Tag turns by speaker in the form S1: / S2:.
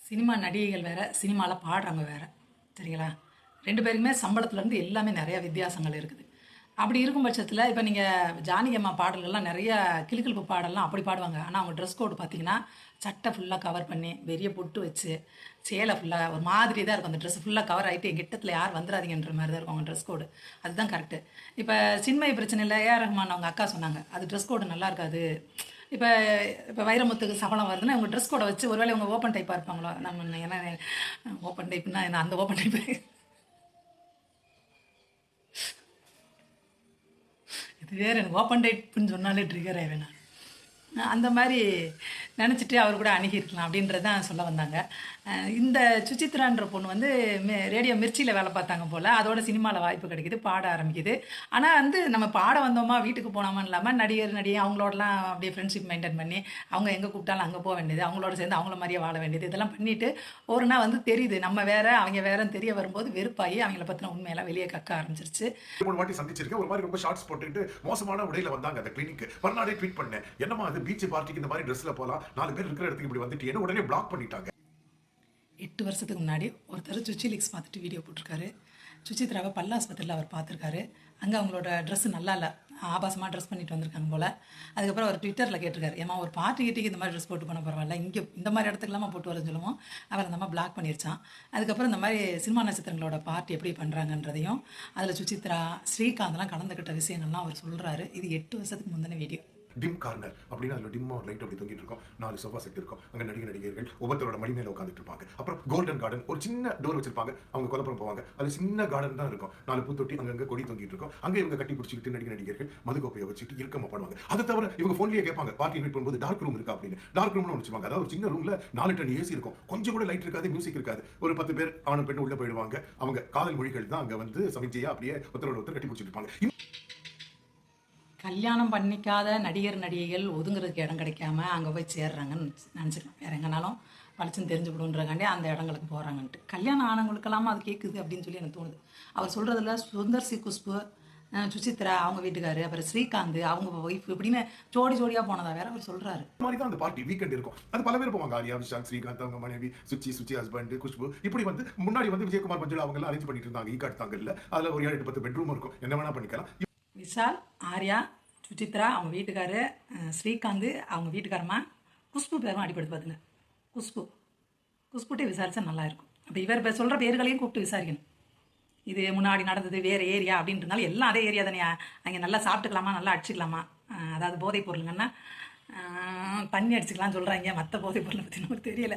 S1: Cinema நடிகைகள் வேறு, சினிமாவில் பாடுறவங்க வேறு, சரிங்களா? 2 பேருக்குமே சம்பளத்துலேருந்து எல்லாமே நிறையா வித்தியாசங்கள் இருக்குது. அப்படி இருக்கும் பட்சத்தில் இப்போ நீங்கள் ஜானகி அம்மா பாடல்கள்லாம் நிறையா கிளுகிளுப்பு பாடல்லாம் அப்படி பாடுவாங்க. ஆனால் அவங்க ட்ரெஸ் கோடு பார்த்தீங்கன்னா சட்டை ஃபுல்லாக கவர் பண்ணி பெரிய பொட்டு வச்சு சேலை ஃபுல்லாக ஒரு மாதிரி தான் இருக்கும். அந்த ட்ரெஸ் ஃபுல்லாக கவர் ஆகிட்டு என் கிட்டத்தில் யார் வந்துடாதீங்கன்ற மாதிரி தான் இருக்கும் அவங்க ட்ரெஸ் கோடு. அதுதான் கரெக்டு. இப்போ சின்மய பிரச்சனையில் ஏஆர் ரஹ்மான் அவங்க அக்கா சொன்னாங்க, அது ட்ரெஸ் கோடு நல்லா இருக்காது. இப்போ இப்போ வைரமுத்துக்கு சபலம் வருதுன்னா அவங்க ட்ரெஸ் கோடை வச்சு ஒருவேளை அவங்க ஓப்பன் டைப்பாக இருப்பாங்களோ நம்ம ஏன்னா ஓப்பன் டைப்னா என்ன அந்த ஓப்பன் டைப்பு இது வேறு எனக்கு ஓப்பன் டைப்புன்னு சொன்னாலே ட்ரிகர் ஆகிவேன். அந்த மாதிரி நினச்சிட்டு அவர் கூட அணுகியிருக்கலாம் அப்படின்றது தான் சொல்ல வந்தாங்க. இந்த சுசித்ரான்ற பொண்ணு வந்து ரேடியோ மிர்ச்சியில் வேலை பார்த்தாங்க போல், அதோட சினிமாவில் வாய்ப்பு கிடைக்கிது, பாட ஆரம்பிக்குது. ஆனால் வந்து நம்ம பாட வந்தோமா வீட்டுக்கு போனோமான்னு இல்லாமல் நடிகை அவங்களோடலாம் அப்படியே ஃப்ரெண்ட்ஷிப் மெயின்டைன் பண்ணி அவங்க எங்கே கூப்பிட்டாலும் அங்கே போக வேண்டியது, அவங்களோட சேர்ந்து அவங்கள மாதிரியே வாழ வேண்டியது, இதெல்லாம் பண்ணிவிட்டு ஒரு நாள் வந்து தெரியுது நம்ம வேறு அவங்க வேறுன்னு தெரிய வரும்போது வெறுப்பாகி அவங்கள பற்றின உண்மையெல்லாம் வெளியே கக்க ஆரம்பிச்சிருச்சு.
S2: 3 வாட்டி சந்திச்சிருக்கேன். ஒரு மாதிரி ரொம்ப ஷார்ட்ஸ் போட்டுட்டு மோசமான உடையில வந்தாங்க அந்த கிளினிக். மறுநாளே ட்வீட் பண்ணேன், என்னமா அது பீச் பார்ட்டிக்கு இந்த மாதிரி ட்ரெஸ்ல போலாம், 4 பேர் இருக்கிற இடத்துக்கு இப்படி வந்துட்டு என்ன உடனே பிளாக் பண்ணிட்டாங்க.
S1: 8 வருஷத்துக்கு முன்னாடி ஒருத்தர் சுச்சிலிக்ஸ் பார்த்துட்டு வீடியோ போட்டிருக்காரு. சுசித்ராவை பல்லாஸ்பத்திரியில் அவர் பார்த்துருக்காரு. அங்கே அவங்களோட ட்ரெஸ்ஸு நல்லா இல்லை, ஆபாசமாக ட்ரெஸ் பண்ணிட்டு வந்திருக்காங்க போல். அதுக்கப்புறம் அவர் ட்விட்டரில் கேட்டிருக்காரு, ஏமா ஒரு பார்ட்டிக்கு இந்த மாதிரி ட்ரெஸ் போட்டு போனால் பரவாயில்ல, இங்கே இந்த மாதிரி இடத்துக்குலாமா போட்டு வரன்னு சொல்லுவோம். அவர் அந்த மாதிரி பிளாக் பண்ணிருச்சான். அதுக்கப்புறம் இந்த மாதிரி சினிமா நட்சத்திரங்களோட பார்ட்டி எப்படி பண்ணுறாங்கன்றதையும் அதில் சுசித்ரா ஸ்ரீகாந்த்லாம் கலந்துக்கிட்ட விஷயங்கள்லாம் அவர் சொல்கிறாரு. இது 8 வருஷத்துக்கு முந்தின வீடியோ.
S2: டிம் கார்னர் அப்படின்னு அதில் டிம்மா லைட் அப்படி தொங்கிட்டு இருக்கும். 4 சோஃபா செட் இருக்கும். அங்கே நடிகர்கள் ஒவ்வொருத்தரோட மடி மேலே உட்காந்துட்டு இருப்பாங்க. அப்புறம் கோல்டன் கார்டன் ஒரு சின்ன டோர் வச்சிருப்பாங்க. அவங்க கொலப்புறம் போவாங்க. அது சின்ன கார்டன் தான் இருக்கும். 4 பூத்தொட்டி அங்கங்கே கொடி தொங்கிட்டு இருக்கும். அங்கே இவங்க கட்டி பிடிச்சிக்கிட்டு நடிகர்கள் மதுக்கோப்பையை வச்சுட்டு இருக்கமா பண்ணுவாங்க. அதை தவிர இவங்க ஃபோன்லேயே கேட்பாங்க, பார்ட்டி இன்வைட் பண்ணும்போது டார்க் ரூம் இருக்கா அப்படின்னு. டார்க் ரூம்னு வச்சுப்பாங்க. அதாவது ஒரு சின்ன ரூம்ல 4 டன் ஏசி இருக்கும். கொஞ்சம் கூட லைட் இருக்காது, மியூசிக் இருக்காது. ஒரு 10 பேர் ஆணும் பெண்ணு உள்ள போயிடுவாங்க. அவங்க காதல் மொழிகள் தான் அங்கே வந்து சமைச்சியா அப்படியே ஒருத்தரோட ஒருத்தர் கட்டி பிடிச்சிட்டு இருப்பாங்க.
S1: கல்யாணம் பண்ணிக்காத நடிகைகள் ஒதுங்குறதுக்கு இடம் கிடைக்காம அங்கே போய் சேர்றாங்கன்னு நினச்சிக்கலாம். வேறு எங்கேனாலும் பழிச்சுன்னு தெரிஞ்சுக்கணுன்றக்காண்டி அந்த இடங்களுக்கு போகிறாங்கன்ட்டு. கல்யாணம் ஆனவங்களுக்கெல்லாமா அது கேட்குது அப்படின்னு சொல்லி எனக்கு தோணுது. அவர் சொல்கிறதுல சுந்தர் சி குஷ்பு, சுசித்ரா அவங்க வீட்டுக்காரு, அப்புறம் ஸ்ரீகாந்த் அவங்க ஒய்ஃப் இப்படின்னு ஜோடியாக போனதா வேற அவர் சொல்கிறாரு.
S2: மாதிரி தான் அந்த பார்ட்டி வீக்கெண்ட் இருக்கும். அது பல பேர் போவாங்க. ஆரியா, விஷால், ஸ்ரீகாந்த் அவங்க மனைவி சுச்சி ஹஸ்பண்ட், குஷ்பு இப்படி வந்து முன்னாடி வந்து விஜயகுமார் மஞ்சள் அவங்க எல்லாம் அரேஞ்ச் பண்ணிட்டு இருந்தாங்க. ஈக்காட்டுத்தாங்கல்ல அதில் ஒரு 7-10 பெட்ரூம் இருக்கும். என்ன வேணா பண்ணிக்கலாம்.
S1: விஷால், ஆர்யா, சுசித்ரா அவங்க வீட்டுக்காரு, ஸ்ரீகாந்த் அவங்க வீட்டுக்காரம்மா, குஷ்பு பேரும் அடிப்படுத்து பார்த்துங்க. குஷ்புட்டே விசாரித்தா நல்லாயிருக்கும். அப்போ இவர் சொல்கிற பேர்களையும் கூப்பிட்டு விசாரிக்கணும். இது முன்னாடி நடந்தது வேறு ஏரியா அப்படின்றதுனால எல்லாம் அதே ஏரியா தானே, அங்கே நல்லா சாப்பிட்டுக்கலாமா, நல்லா அடிச்சுக்கலாமா, அதாவது போதைப் பொருளுங்கன்னா தண்ணி அடிச்சுக்கலாம்னு சொல்கிறாங்க. மற்ற போதைப் பொருளை பற்றி நமக்கு தெரியலை.